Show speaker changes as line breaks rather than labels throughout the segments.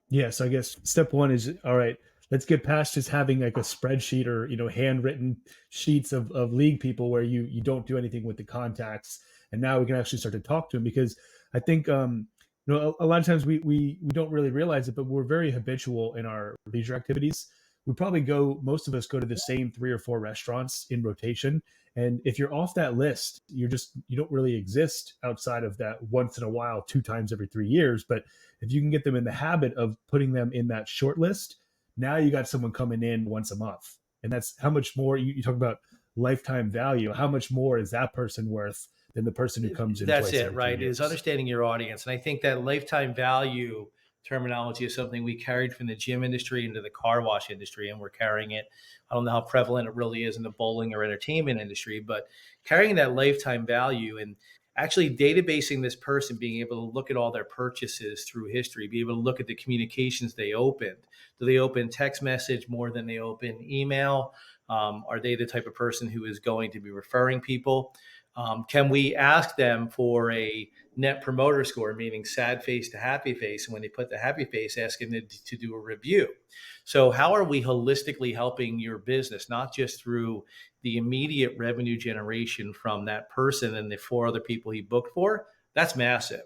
Yeah, so I guess step one is all right. Let's get past just having like a spreadsheet or handwritten sheets of league people where you don't do anything with the contacts, and now we can actually start to talk to them because I think a lot of times we don't really realize it, but we're very habitual in our leisure activities. We probably go most of us go to the same three or four restaurants in rotation, and if you're off that list, you don't really exist outside of that once in a while, two times every 3 years, but if you can get them in the habit of putting them in that short list, now you got someone coming in once a month. And that's how much more you talk about lifetime value. How much more is that person worth than the person who comes in
That's
twice
it,
every three
right? Is
years?
understanding your audience. And I think that lifetime value terminology is something we carried from the gym industry into the car wash industry, and we're carrying it. I don't know how prevalent it really is in the bowling or entertainment industry, but carrying that lifetime value and actually databasing this person, being able to look at all their purchases through history, be able to look at the communications they opened. Do they open text message more than they open email? Are they the type of person who is going to be referring people? Can we ask them for a net promoter score, meaning sad face to happy face? And when they put the happy face, ask them to do a review. So, how are we holistically helping your business, not just through the immediate revenue generation from that person and the four other people he booked for? That's massive.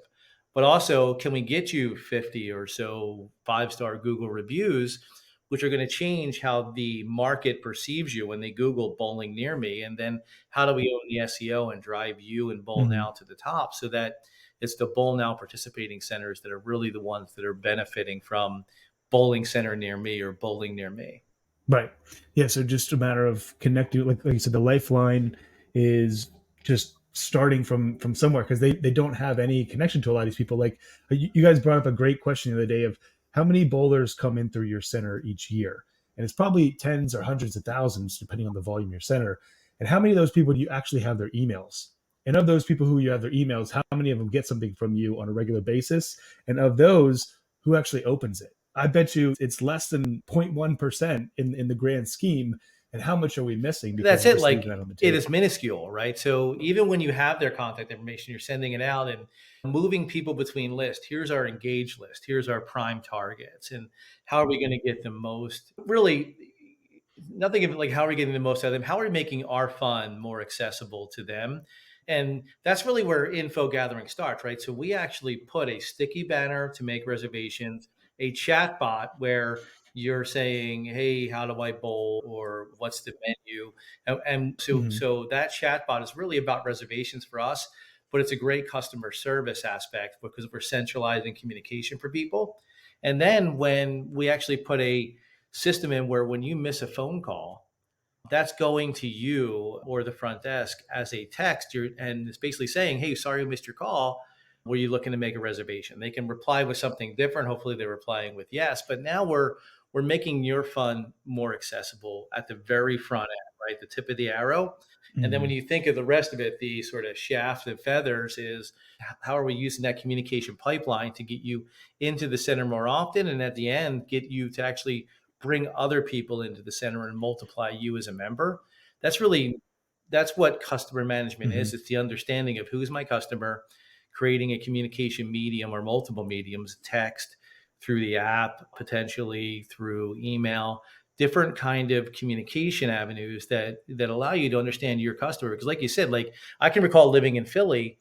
But also, can we get you 50 or so five-star Google reviews, which are going to change how the market perceives you when they Google bowling near me? And then how do we own the SEO and drive you and Bowl
Mm-hmm.
Now to the top so that it's the Bowl Now participating centers that are really the ones that are benefiting from bowling center near me or bowling near me?
Right. Yeah. So just a matter of connecting, like you said, the lifeline is just starting from somewhere because they don't have any connection to a lot of these people. Like you guys brought up a great question the other day of how many bowlers come in through your center each year, and it's probably tens or hundreds of thousands depending on the volume of your center. And how many of those people do you actually have their emails? And of those people who you have their emails, how many of them get something from you on a regular basis? And of those, who actually opens it? I bet you it's less than 0.1% in the grand scheme. And how much are we missing because
That's
we're
it.
just leaving
Like
that on the
it is
table?
minuscule, right? So even when you have their contact information, you're sending it out and moving people between lists. Here's our engaged list. Here's our prime targets. And how are we going to get the most? Really, nothing of it like how are we getting the most out of them? How are we making our fun more accessible to them? And that's really where info gathering starts, right? So we actually put a sticky banner to make reservations, a chat bot where you're saying, "Hey, how do I bowl?" or "What's the menu?" And so,
Mm-hmm.
so that chatbot is really about reservations for us, but it's a great customer service aspect because we're centralizing communication for people. And then when we actually put a system in where when you miss a phone call, that's going to you or the front desk as a text. And it's basically saying, "Hey, sorry I missed your call. Were you looking to make a reservation?" They can reply with something different. Hopefully, they're replying with yes. But now we're making your fund more accessible at the very front end, right? The tip of the arrow. And then when
Mm-hmm.
you think of the rest of it, the sort of shaft and feathers is how are we using that communication pipeline to get you into the center more often, and at the end, get you to actually bring other people into the center and multiply you as a member. That's really that's what customer management
Mm-hmm.
is. It's the understanding of who's my customer, creating a communication medium or multiple mediums, text, through the app, potentially through email, different kind of communication avenues that allow you to understand your customer. Because like you said, like I can recall living in Philly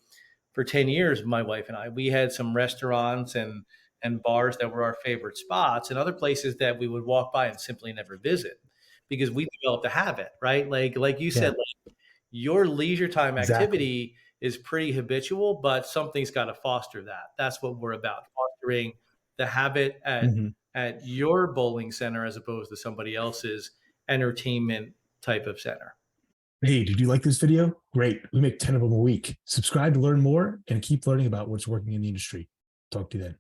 for 10 years, my wife and I, we had some restaurants and bars that were our favorite spots and other places that we would walk by and simply never visit because we developed a habit, right? Like you said,
Yeah,
like your leisure time
exactly.
activity is pretty habitual, but something's got to foster that. That's what we're about, fostering the habit
Mm-hmm.
at your bowling center as opposed to somebody else's entertainment type of center.
Hey, did you like this video? Great. We make 10 of them a week. Subscribe to learn more and keep learning about what's working in the industry. Talk to you then.